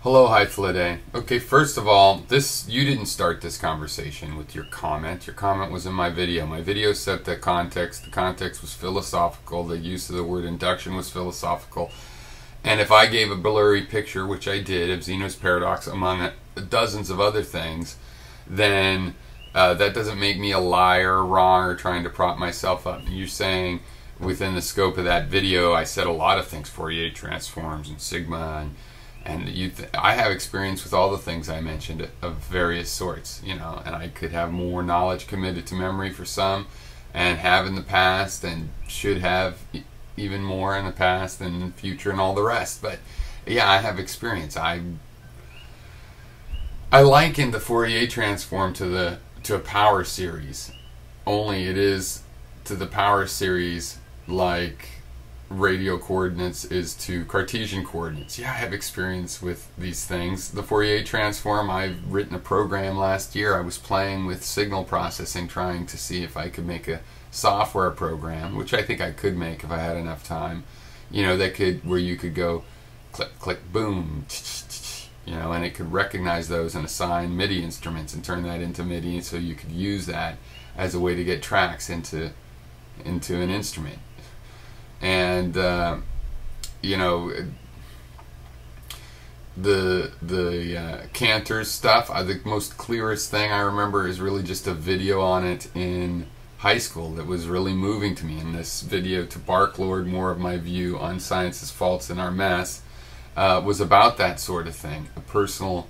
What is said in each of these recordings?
Hello, Hythloday. Okay, first of all, you didn't start this conversation with your comment. Your comment was in my video. My video set the context. The context was philosophical. The use of the word induction was philosophical. And if I gave a blurry picture, which I did, of Zeno's paradox among dozens of other things, then that doesn't make me a liar, wrong, or trying to prop myself up. You're saying within the scope of that video, I said a lot of things, Fourier transforms and sigma, and I have experience with all the things I mentioned of various sorts, and I could have more knowledge committed to memory for some, and have in the past, and should have even more in the past and in the future and all the rest. But yeah, I have experience. I liken the Fourier transform to a power series, only it is to the power series like radial coordinates is to Cartesian coordinates. Yeah, I have experience with these things. The Fourier transform, I've written a program last year. I was playing with signal processing, trying to see if I could make a software program, which I think I could make if I had enough time, where you could go click, click, boom, and it could recognize those and assign MIDI instruments and turn that into MIDI, so you could use that as a way to get tracks into an instrument. And the Cantor's stuff, the most clearest thing I remember is really just a video on it in high school that was really moving to me. In this video to Barklord, more of my view on science's faults in our mess, was about that sort of thing, a personal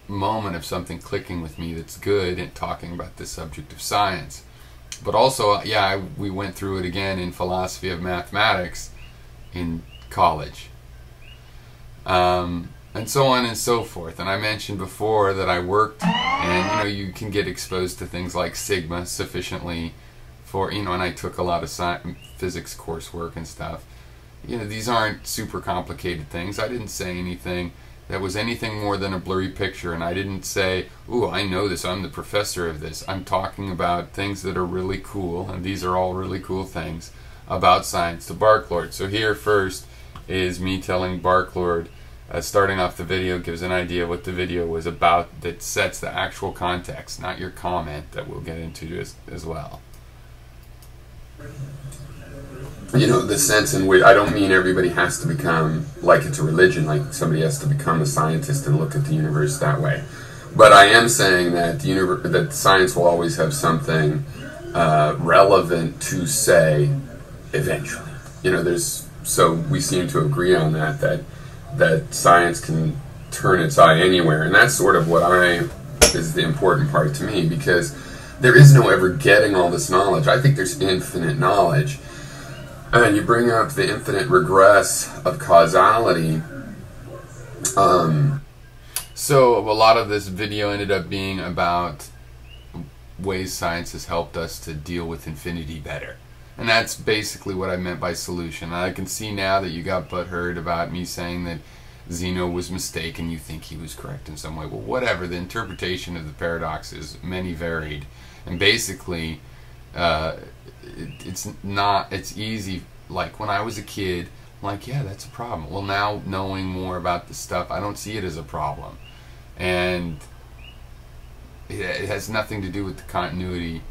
moment of something clicking with me that's good and talking about the subject of science. But also, yeah, we went through it again in philosophy of mathematics in college, and so on and so forth. And I mentioned before that I worked, and you can get exposed to things like sigma sufficiently for and I took a lot of physics coursework and stuff. These aren't super complicated things. I didn't say anything that was anything more than a blurry picture, and I didn't say, ooh, I know this, I'm the professor of this. I'm talking about things that are really cool, and these are all really cool things about science to Barklord. So here first is me telling Barklord, starting off the video, gives an idea what the video was about, that sets the actual context, not your comment that we'll get into as well. The sense in which I don't mean everybody has to become like it's a religion, like somebody has to become a scientist and look at the universe that way. But I am saying that that science will always have something relevant to say eventually. So we seem to agree on that science can turn its eye anywhere, and that's sort of what is the important part to me, because there is no ever getting all this knowledge. I think there's infinite knowledge. And you bring up the infinite regress of causality. So a lot of this video ended up being about ways science has helped us to deal with infinity better. And that's basically what I meant by solution. I can see now that you got butthurt about me saying that Zeno was mistaken. You think he was correct in some way. Well, whatever. The interpretation of the paradox is many varied. And basically, it's easy. Like when I was a kid, I'm like, yeah, that's a problem. Well, now knowing more about this stuff, I don't see it as a problem. And it has nothing to do with the continuity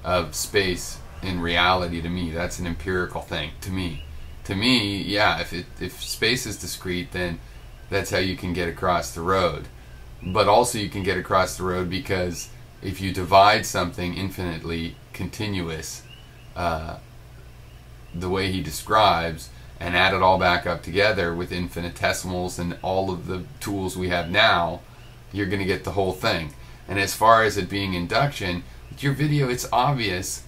of space in reality to me. That's an empirical thing to me. To me, yeah, if space is discrete, then that's how you can get across the road. But also you can get across the road because if you divide something infinitely continuous, the way he describes, and add it all back up together with infinitesimals and all of the tools we have now, you're going to get the whole thing. And as far as it being induction, with your video, it's obvious.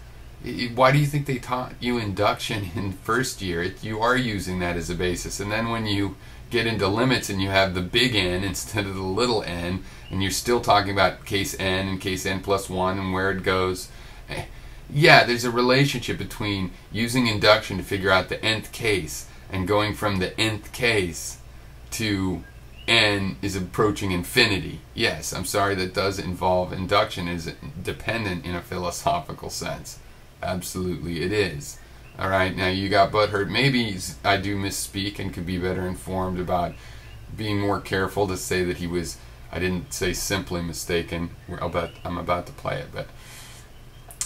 Why do you think they taught you induction in first year? You are using that as a basis. And then when you get into limits and you have the big N instead of the little n, and you're still talking about case n and case n plus 1 and where it goes, yeah, there's a relationship between using induction to figure out the nth case and going from the nth case to n is approaching infinity. Yes, I'm sorry, that does involve induction is dependent in a philosophical sense. Absolutely it is. All right, now you got butthurt. Maybe I do misspeak and could be better informed about being more careful to say that he was, I didn't say simply mistaken. I'm about to play it, but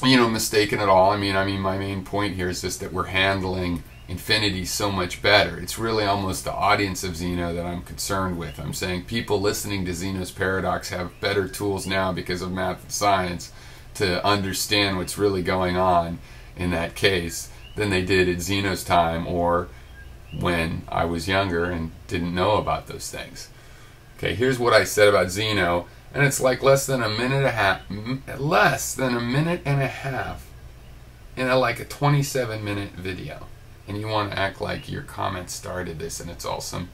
mistaken at all. I mean, my main point here is just that we're handling infinity so much better. It's really almost the audience of Zeno that I'm concerned with. I'm saying people listening to Zeno's paradox have better tools now because of math and science to understand what's really going on in that case than they did at Zeno's time or when I was younger and didn't know about those things. Okay, here's what I said about Zeno, and it's like less than a minute and a half in like a 27-minute video. And you want to act like your comment started this and it's all some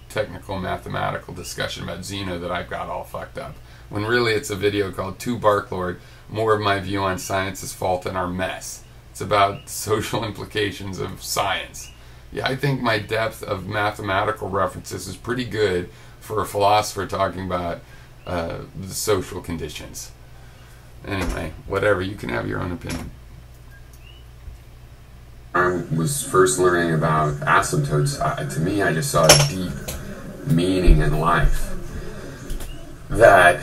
technical mathematical discussion about Zeno that I've got all fucked up. When really it's a video called To Barklord, More of My View on Science's Fault in Our Mess. It's about social implications of science. Yeah, I think my depth of mathematical references is pretty good for a philosopher talking about the social conditions. Anyway, whatever, you can have your own opinion. I was first learning about asymptotes. To me, I just saw a deep meaning in life. That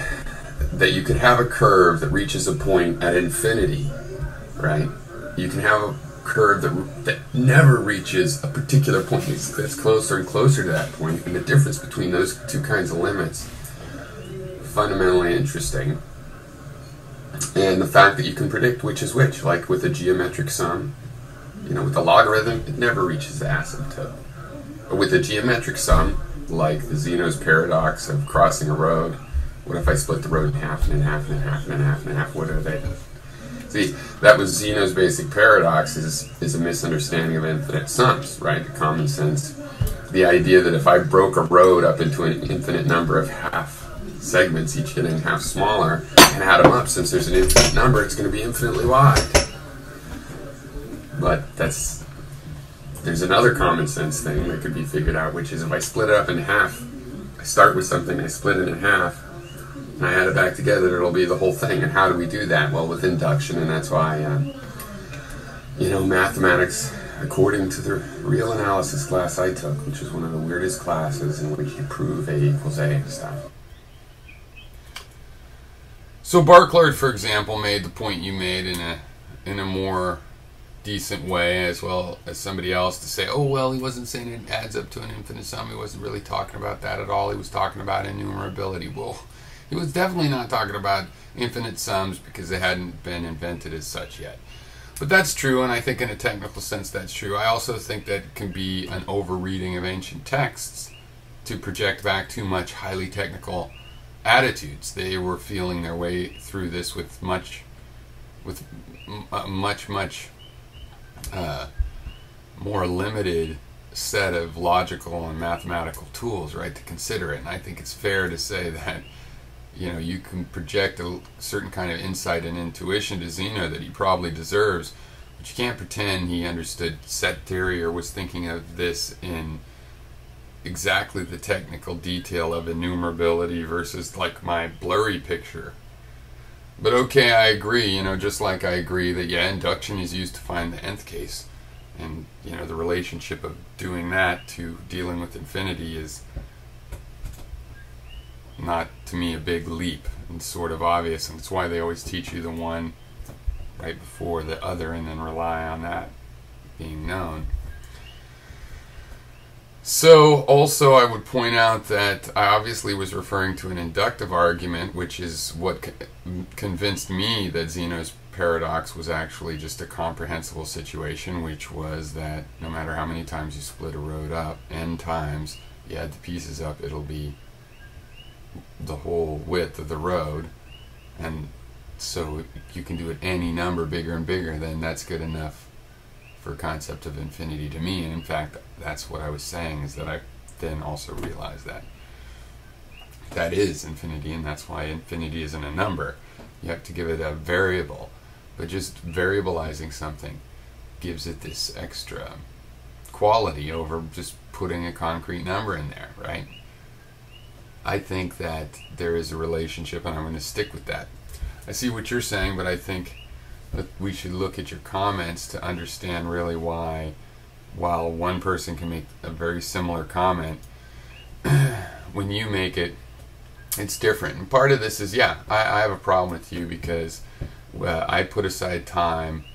you could have a curve that reaches a point at infinity, right? You can have a curve that never reaches a particular point. It's closer and closer to that point, and the difference between those two kinds of limits, fundamentally interesting. And the fact that you can predict which is which, like with a geometric sum, with the logarithm, it never reaches the asymptote. But with a geometric sum, like the Zeno's paradox of crossing a road, what if I split the road in half and in half and in half and in half and in half? What are they? See, that was Zeno's basic paradox, is a misunderstanding of infinite sums, right? Common sense. The idea that if I broke a road up into an infinite number of half segments, each getting half smaller, and add them up, since there's an infinite number, it's going to be infinitely wide. But there's another common sense thing that could be figured out, which is if I split it up in half, I start with something, I split it in half, and I add it back together, it'll be the whole thing. And how do we do that? Well, with induction, and that's why, mathematics, according to the real analysis class I took, which is one of the weirdest classes in which you prove A equals A and stuff. So Barklord, for example, made the point you made in a more decent way, as well as somebody else, to say, oh, well, he wasn't saying it adds up to an infinite sum. He wasn't really talking about that at all. He was talking about innumerability. Well, he was definitely not talking about infinite sums because they hadn't been invented as such yet. But that's true, and I think in a technical sense that's true. I also think that it can be an over-reading of ancient texts to project back too much highly technical attitudes. They were feeling their way through this with much more limited set of logical and mathematical tools, right, to consider it. And I think it's fair to say that you can project a certain kind of insight and intuition to Zeno that he probably deserves, but you can't pretend he understood set theory or was thinking of this in exactly the technical detail of enumerability versus like my blurry picture. But okay, I agree, just like I agree that, yeah, induction is used to find the nth case. And, the relationship of doing that to dealing with infinity is not, to me, a big leap. It's sort of obvious, and it's why they always teach you the one right before the other and then rely on that being known. So, also, I would point out that I obviously was referring to an inductive argument, which is what convinced me that Zeno's paradox was actually just a comprehensible situation, which was that no matter how many times you split a road up, n times, you add the pieces up, it'll be the whole width of the road. And so if you can do it any number bigger and bigger, then that's good enough for a concept of infinity to me. And in fact, that's what I was saying, is that I then also realized that that is infinity, and that's why infinity isn't a number. You have to give it a variable, but just variabilizing something gives it this extra quality over just putting a concrete number in there, right? I think that there is a relationship, and I'm going to stick with that. I see what you're saying, but I think we should look at your comments to understand really why, while one person can make a very similar comment, when you make it, it's different. And part of this is, yeah, I have a problem with you because I put aside time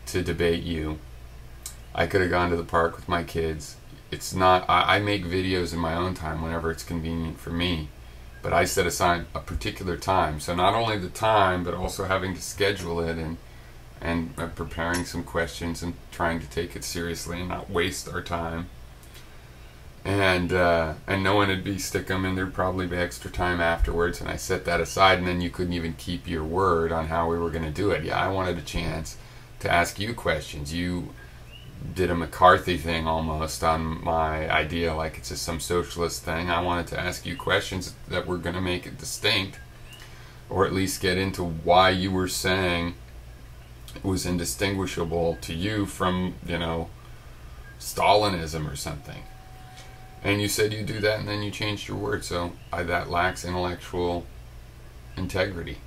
to debate you. I could have gone to the park with my kids. It's not, I make videos in my own time whenever it's convenient for me, but I set aside a particular time. So not only the time, but also having to schedule it and preparing some questions and trying to take it seriously and not waste our time. And knowing it'd be stick 'em and there'd probably be extra time afterwards, and I set that aside, and then you couldn't even keep your word on how we were going to do it. Yeah, I wanted a chance to ask you questions. You did a McCarthy thing almost on my idea, like it's just some socialist thing. I wanted to ask you questions that were going to make it distinct, or at least get into why you were saying it was indistinguishable to you from, you know, Stalinism or something. And you said you'd do that, and then you changed your word. So that lacks intellectual integrity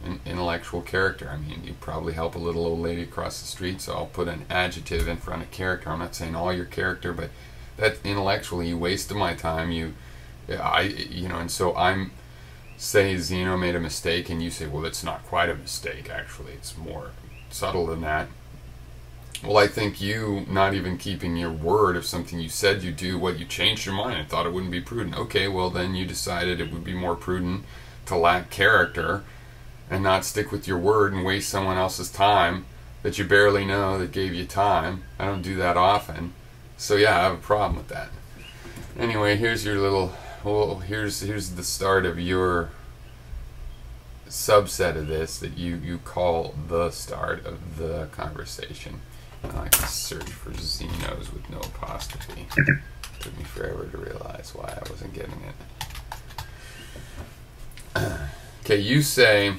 and intellectual character. I mean, you probably help a little old lady across the street, so I'll put an adjective in front of character. I'm not saying all your character, but that intellectually, you wasted my time. You know, and so I'm say Zeno made a mistake, and you say, well, it's not quite a mistake. Actually, it's more subtle than that. Well, I think you not even keeping your word of something you said you do, you changed your mind and thought it wouldn't be prudent. Okay, well then you decided it would be more prudent to lack character and not stick with your word and waste someone else's time that you barely know that gave you time. I don't do that often. So yeah, I have a problem with that. Anyway, here's your little, well, here's the start of your subset of this that you call the start of the conversation. I can search for Xenos with no apostrophe. Took me forever to realize why I wasn't getting it. Okay, you say,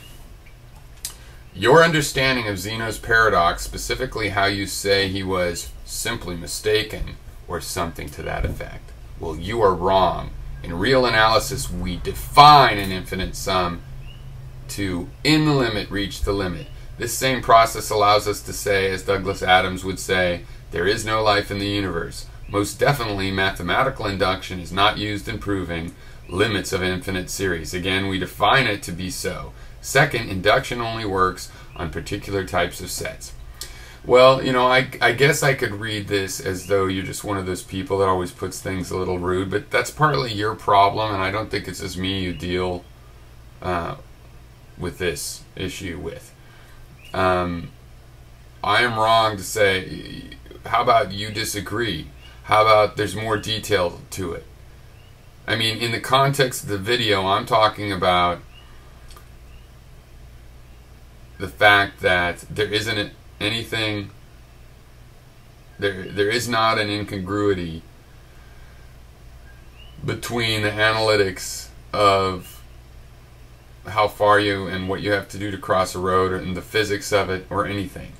your understanding of Zeno's paradox, specifically how you say he was simply mistaken, or something to that effect. Well, you are wrong. In real analysis, we define an infinite sum to, in the limit, reach the limit. This same process allows us to say, as Douglas Adams would say, there is no life in the universe. Most definitely, mathematical induction is not used in proving limits of infinite series. Again, we define it to be so. Second, induction only works on particular types of sets. Well, you know, I guess I could read this as though you're just one of those people that always puts things a little rude, but that's partly your problem, and I don't think it's just me you deal with this issue with. I am wrong to say, how about you disagree? How about there's more detail to it? I mean, in the context of the video, I'm talking about the fact that there isn't anything, there is not an incongruity between the analytics of how far you and what you have to do to cross a road, and the physics of it, or anything.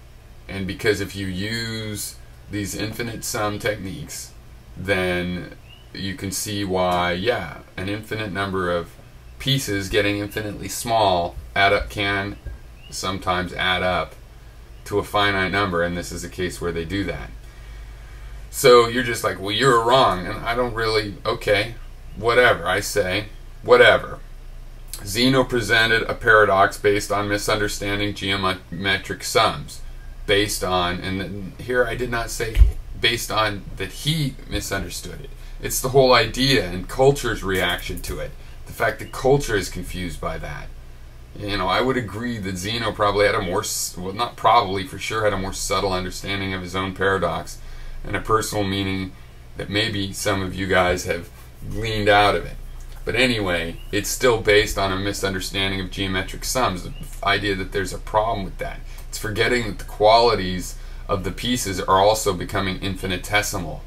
And because if you use these infinite sum techniques, then you can see why, yeah, an infinite number of pieces getting infinitely small can sometimes add up to a finite number, and this is a case where they do that. So you're just like, well, you're wrong, and I don't really, okay, whatever, I say, whatever. Zeno presented a paradox based on misunderstanding geometric sums. Based on, and here I did not say based on that he misunderstood it. It's the whole idea and culture's reaction to it. The fact that culture is confused by that. You know, I would agree that Zeno probably had a more, well, not probably, for sure had a more subtle understanding of his own paradox and a personal meaning that maybe some of you guys have gleaned out of it. But anyway, it's still based on a misunderstanding of geometric sums, the idea that there's a problem with that. It's forgetting that the qualities of the pieces are also becoming infinitesimal.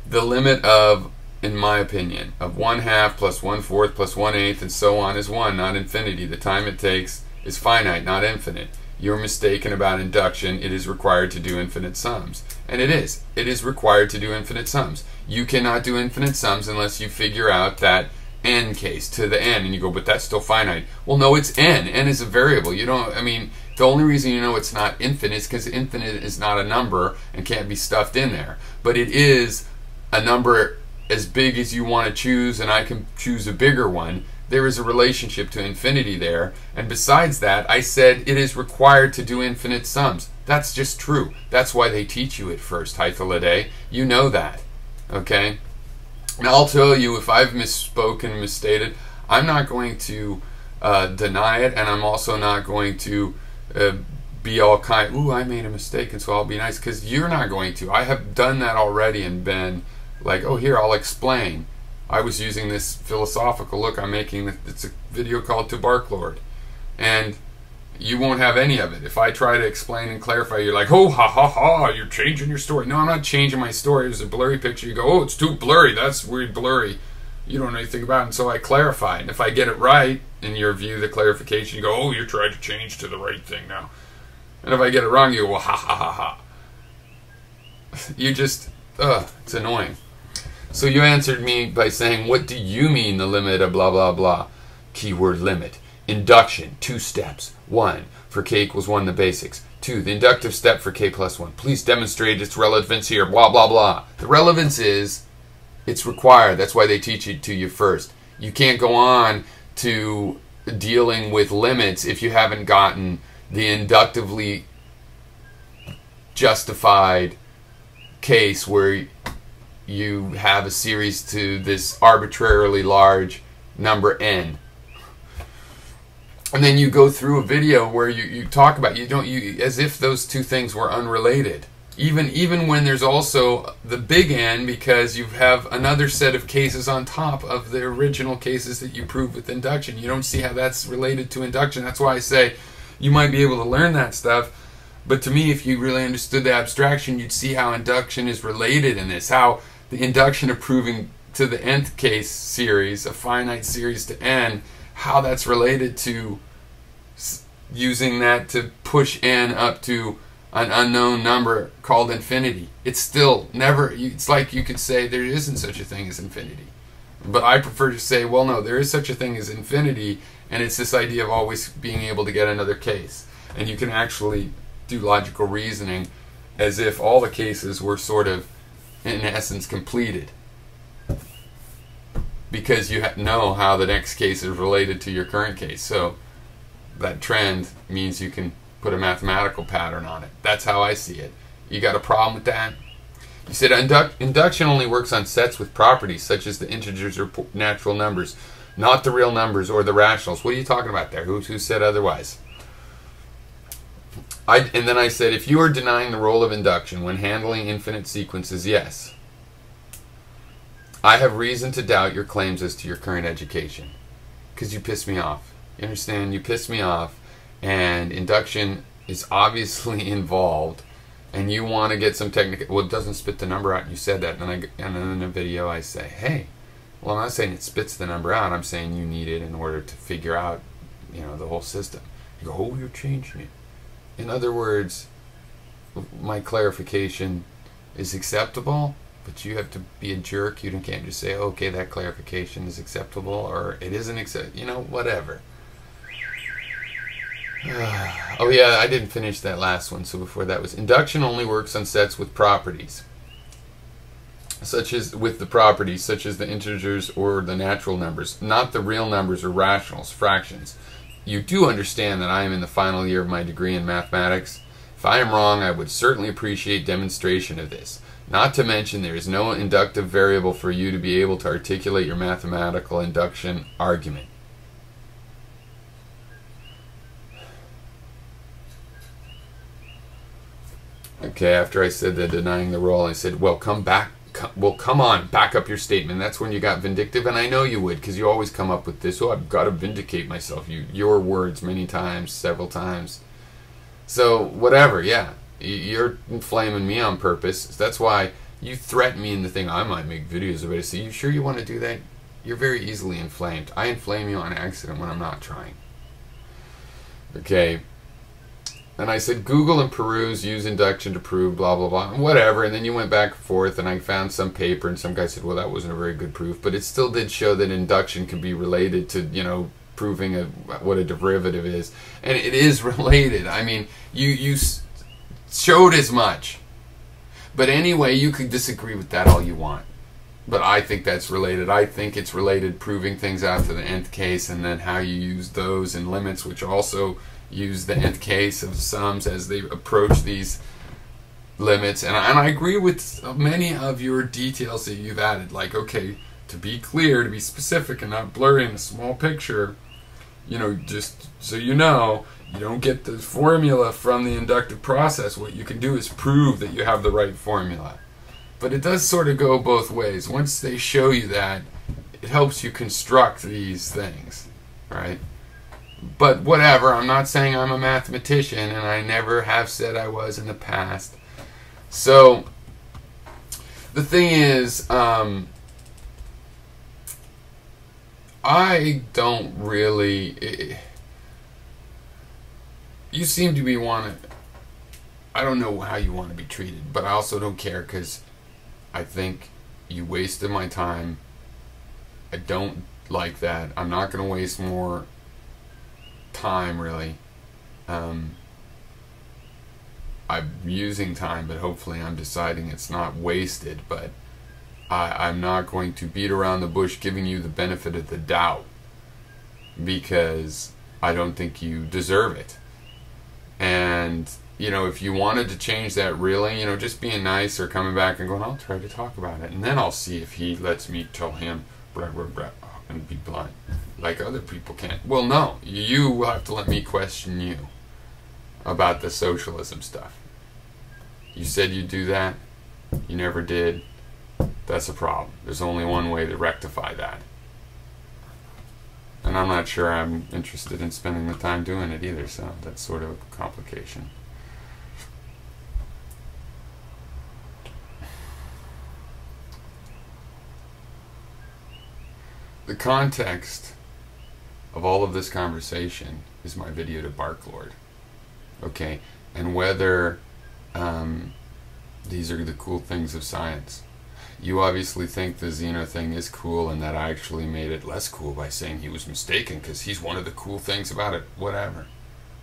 The limit of, in my opinion, of 1/2 plus 1/4 plus 1/8 and so on is 1, not infinity. The time it takes is finite, not infinite. You're mistaken about induction. It is required to do infinite sums. And it is. It is required to do infinite sums. You cannot do infinite sums unless you figure out that n case to the n. And you go, but that's still finite. Well, no, it's n. N is a variable. You don't, I mean, The only reason you know it's not infinite is because infinite is not a number and can't be stuffed in there. But it is a number as big as you want to choose, and I can choose a bigger one. There is a relationship to infinity there. And besides that, I said it is required to do infinite sums. That's just true. That's why they teach you it first, Hythloday. You know that. Okay? Now I'll tell you, if I've misspoken, misstated, I'm not going to deny it, and I'm also not going to be all kind, ooh, I made a mistake and so I'll be nice, because you're not going to. I have done that already and been like, oh, here, I'll explain. I was using this philosophical look I'm making. It's a video called To Bark Lord, and you won't have any of it. If I try to explain and clarify, you're like, oh, ha, ha, ha, you're changing your story. No, I'm not changing my story. It was a blurry picture. You go, oh, it's too blurry. That's weird blurry. You don't know anything about it. And so I clarify. And if I get it right, in your view, the clarification, you go, oh, you're trying to change to the right thing now. And if I get it wrong, you go, well, ha, ha, ha, ha. You just, it's annoying. So you answered me by saying, what do you mean the limit of blah, blah, blah? Keyword limit. Induction, 2 steps. 1, for k equals 1, the basics. 2, the inductive step for k plus 1. Please demonstrate its relevance here, blah, blah, blah. The relevance is, it's required. That's why they teach it to you first. You can't go on to dealing with limits if you haven't gotten the inductively justified case where you have a series to this arbitrarily large number n. And then you go through a video where you talk about, as if those two things were unrelated. Even when there's also the big N, because you have another set of cases on top of the original cases that you prove with induction. You don't see how that's related to induction. That's why I say you might be able to learn that stuff. But to me, if you really understood the abstraction, you'd see how induction is related in this. How the induction of proving to the nth case series, a finite series to n, how that's related to using that to push n up to an unknown number called infinity. It's still never, it's like you could say there isn't such a thing as infinity. But I prefer to say, well, no, there is such a thing as infinity, and it's this idea of always being able to get another case. And you can actually do logical reasoning as if all the cases were sort of, in essence, completed. Because you know how the next case is related to your current case. So that trend means you can put a mathematical pattern on it. That's how I see it. You got a problem with that? You said induction only works on sets with properties such as the integers or natural numbers, not the real numbers or the rationals. What are you talking about there? Who said otherwise? And then I said, if you are denying the role of induction when handling infinite sequences, yes. I have reason to doubt your claims as to your current education. Because you piss me off. You understand? You piss me off. And induction is obviously involved. And you want to get some technical... Well, it doesn't spit the number out. You said that. And then in the video I say, hey, well, I'm not saying it spits the number out. I'm saying you need it in order to figure out, the whole system. You go, oh, you're changing it. In other words, my clarification is acceptable, but you have to be a jerk. You can't just say, oh, okay, that clarification is acceptable, or it isn't acceptable, whatever. Oh yeah, I didn't finish that last one, so before that was, induction only works on sets with properties, such as the integers or the natural numbers, not the real numbers or rationals, fractions. You do understand that I am in the final year of my degree in mathematics. If I am wrong, I would certainly appreciate demonstration of this. Not to mention there is no inductive variable for you to be able to articulate your mathematical induction argument. Okay, after I said that denying the role, I said, well, come on, back up your statement. That's when you got vindictive, and I know you would, because you always come up with this, oh, I've got to vindicate myself. Your words many times, several times. So, whatever, yeah. You're inflaming me on purpose. That's why you threaten me in the thing. I might make videos about it. So, you sure you want to do that? You're very easily inflamed. I inflame you on accident when I'm not trying. Okay. And I said, Google and peruse, use induction to prove, blah, blah, blah, and whatever. And then you went back and forth, and I found some paper, and some guy said, well, that wasn't a very good proof. But it still did show that induction can be related to, proving what a derivative is. And it is related. I mean, you showed as much. But anyway, you could disagree with that all you want. But I think that's related. I think it's related, proving things out to the nth case, and then how you use those and limits, which also use the nth case of sums as they approach these limits. And I agree with many of your details that you've added. Like, okay, to be clear, to be specific and not blurry in a small picture, you know, just so you know, you don't get the formula from the inductive process. What you can do is prove that you have the right formula. But it does sort of go both ways. Once they show you that, it helps you construct these things, right? But whatever, I'm not saying I'm a mathematician, and I never have said I was in the past. So, the thing is, I don't really... you seem to be I don't know how you want to be treated, but I also don't care, because I think you wasted my time. I don't like that. I'm not going to waste more time, really. I'm using time, but hopefully I'm deciding it's not wasted. But I'm not going to beat around the bush giving you the benefit of the doubt, because I don't think you deserve it. And you know, if you wanted to change that, really, you know, just being nice or coming back and going, I'll try to talk about it, and then I'll see if he lets me tell him blah, blah, blah, and be blunt like other people can't. Well, no, you will have to let me question you about the socialism stuff. You said you'd do that, you never did. That's a problem. There's only one way to rectify that, and I'm not sure I'm interested in spending the time doing it either, so that's sort of a complication. The context of all of this conversation is my video to Barklord, okay, and whether these are the cool things of science. You obviously think the Zeno thing is cool, and that I actually made it less cool by saying he was mistaken because he's one of the cool things about it. Whatever.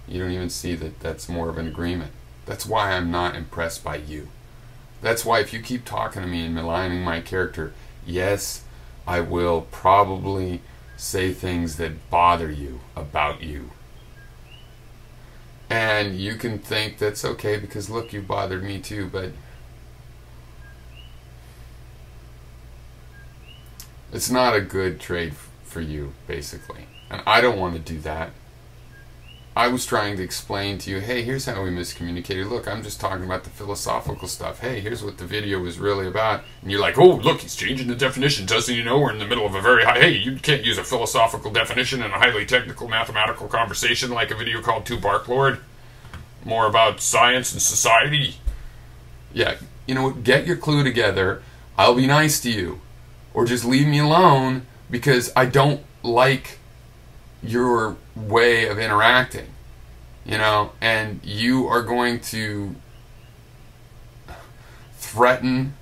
You don't even see that that's more of an agreement. That's why I'm not impressed by you. That's why if you keep talking to me and maligning my character, yes, I will probably say things that bother you about you. And you can think that's okay because, look, you bothered me too, but it's not a good trade for you, basically. And I don't want to do that. I was trying to explain to you, hey, here's how we miscommunicated. Look, I'm just talking about the philosophical stuff. Hey, here's what the video was really about. And you're like, oh, look, he's changing the definition. Doesn't he know we're in the middle of a very high... Hey, you can't use a philosophical definition in a highly technical mathematical conversation like a video called To Barklord. More about science and society. Yeah, you know what? Get your clue together. I'll be nice to you. Or just leave me alone because I don't like your way of interacting, you know, and you are going to threaten.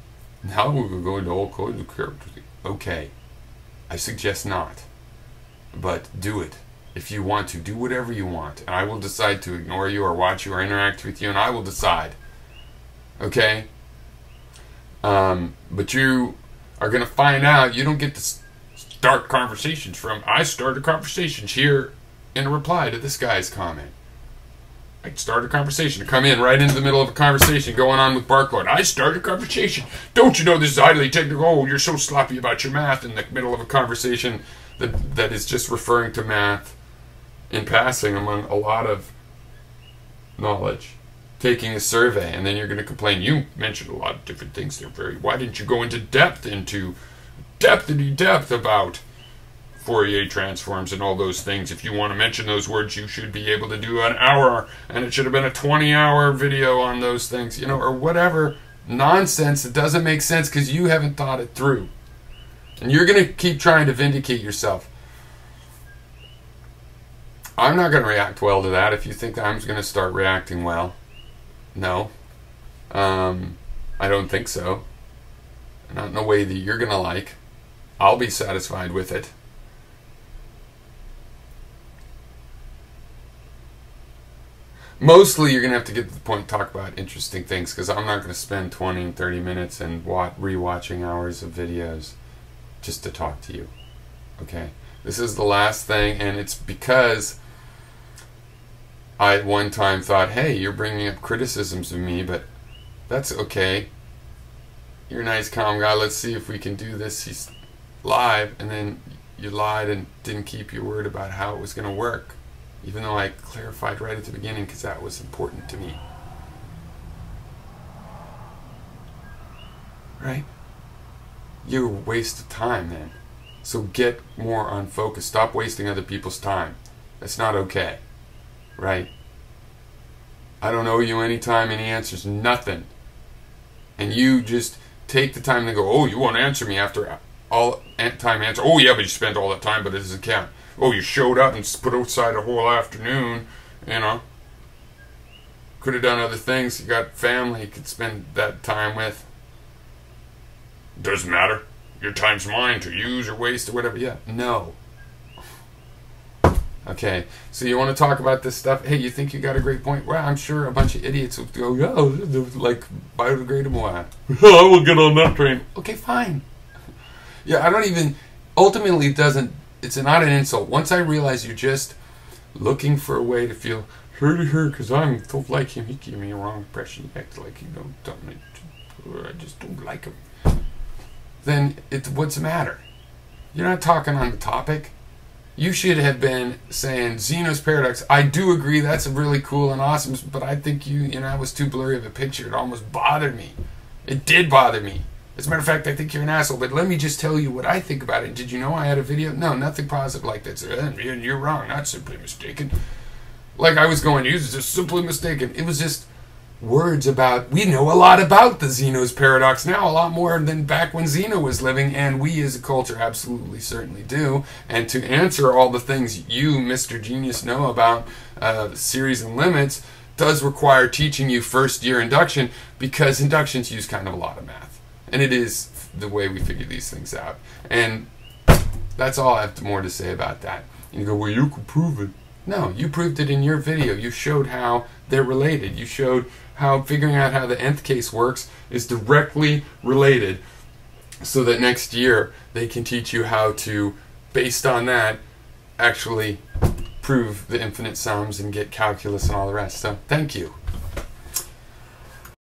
Now we're going to all kinds of characters. Okay, I suggest not, but do it if you want to. Do whatever you want, and I will decide to ignore you or watch you or interact with you, and I will decide. Okay, but you are going to find out you don't get to start conversations from... I started conversations here in a reply to this guy's comment. I started a conversation to come in right into the middle of a conversation going on with Barklord. I started a conversation. Don't you know this is highly technical? Oh, you're so sloppy about your math in the middle of a conversation that is just referring to math in passing among a lot of knowledge. Taking a survey, and then you're going to complain. You mentioned a lot of different things. Why didn't you go into depth about Fourier transforms and all those things? If you want to mention those words, you should be able to do an hour, and it should have been a 20-hour video on those things, you know, or whatever nonsense that doesn't make sense because you haven't thought it through. And you're going to keep trying to vindicate yourself. I'm not going to react well to that if you think I'm going to start reacting well. No. I don't think so. Not in a way that you're going to like. I'll be satisfied with it. Mostly you're going to have to get to the point, talk about interesting things, because I'm not going to spend 20 and 30 minutes and rewatching hours of videos just to talk to you. Okay? This is the last thing, and it's because I at one time thought, hey, you're bringing up criticisms of me, but that's okay. You're a nice, calm guy. Let's see if we can do this. He's live, and then you lied and didn't keep your word about how it was going to work, even though I clarified right at the beginning because that was important to me. Right? You're a waste of time then. So get more on focus. Stop wasting other people's time. That's not okay. Right? I don't owe you any time, any answers, nothing. And you just take the time to go, oh, you won't answer me after all time answer. Oh, yeah, but you spent all that time, but it doesn't count. Oh, you showed up and put outside a whole afternoon, you know. Could have done other things. You got family you could spend that time with. Doesn't matter. Your time's mine to use or waste or whatever. Yeah, no. Okay, so you want to talk about this stuff? Hey, you think you got a great point? Well, I'm sure a bunch of idiots will go, oh, like biodegradable. I will get on that train. Okay, fine. Yeah, I don't even, ultimately it doesn't, it's not an insult. Once I realize you're just looking for a way to feel hurt because I don't like him, he gave me a wrong impression, he acts like he don't me, or I just don't like him, then what's the matter? You're not talking on the topic. You should have been saying Zeno's paradox. I do agree that's really cool and awesome, but I think you know, it was too blurry of a picture. It almost bothered me. It did bother me. As a matter of fact, I think you're an asshole, but let me just tell you what I think about it. Did you know I had a video? No, nothing positive like that. You're wrong, not simply mistaken. Like I was going, you're just simply mistaken. It was just words about, we know a lot about the Zeno's paradox now, a lot more than back when Zeno was living, and we as a culture absolutely certainly do. And to answer all the things you, Mr. Genius, know about series and limits does require teaching you first year induction, because inductions use kind of a lot of math. And it is the way we figure these things out. And that's all I have more to say about that. And you go, well, you can prove it. No, you proved it in your video. You showed how they're related. You showed how figuring out how the nth case works is directly related, so that next year they can teach you how to, based on that, actually prove the infinite sums and get calculus and all the rest. So, thank you.